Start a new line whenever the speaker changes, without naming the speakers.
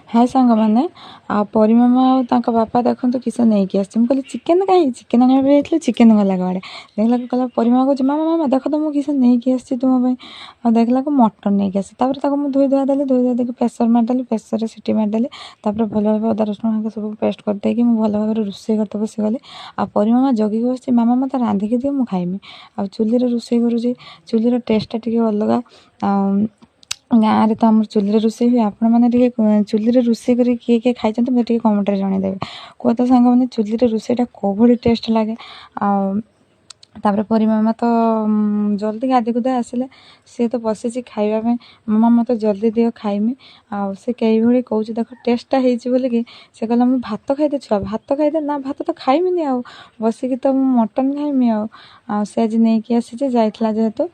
हाय सांग मैंने परिमामा और बापा देखो किस नहीं आसी मुझे चिकेन कहीं चिकेन आने चिकेन गला गाड़े देखला कहला परिमा कह मामा मामा देख तो मुझे किस नहीं आसी तुम और देखला मटन नहीं आसी मुझे धोई धुआ देली धोई धुआ देकी प्रेसर मारिदेली प्रेसर सीटी मारिदेली भल भाव अदा रसुण सब पेस्ट करदे भल भाव रोषे करते बसीगली परिमामा जगिकी बस मामा मत रांधिकी दियो मुझे खाइमी आ चुली रोषे करुँचे चुलीर टेस्टा टी अलग गाँव में तो आम चुली रोषे हुए आपण मैंने चुली रोषे कर किए किए खाई मतलब कमेंट जनईदेवे कह तो सांग मैंने चुली रोषेटा कौ भाई टेस्ट लगे तापर परिमामा तो जल्दी गाधी गुधा आसिले सी तो बसी खाइबा मामा मत जल्दी दियो खाइमी से कई भाई कौच देख टेस्टा बोलिकी से कहला मुझे भात खाईदे छुआ भात खाईदे ना भात तो खाइमिनी आ बसिकी तो मटन खाइमी से आज नहीं आसी जाइला जेहेतु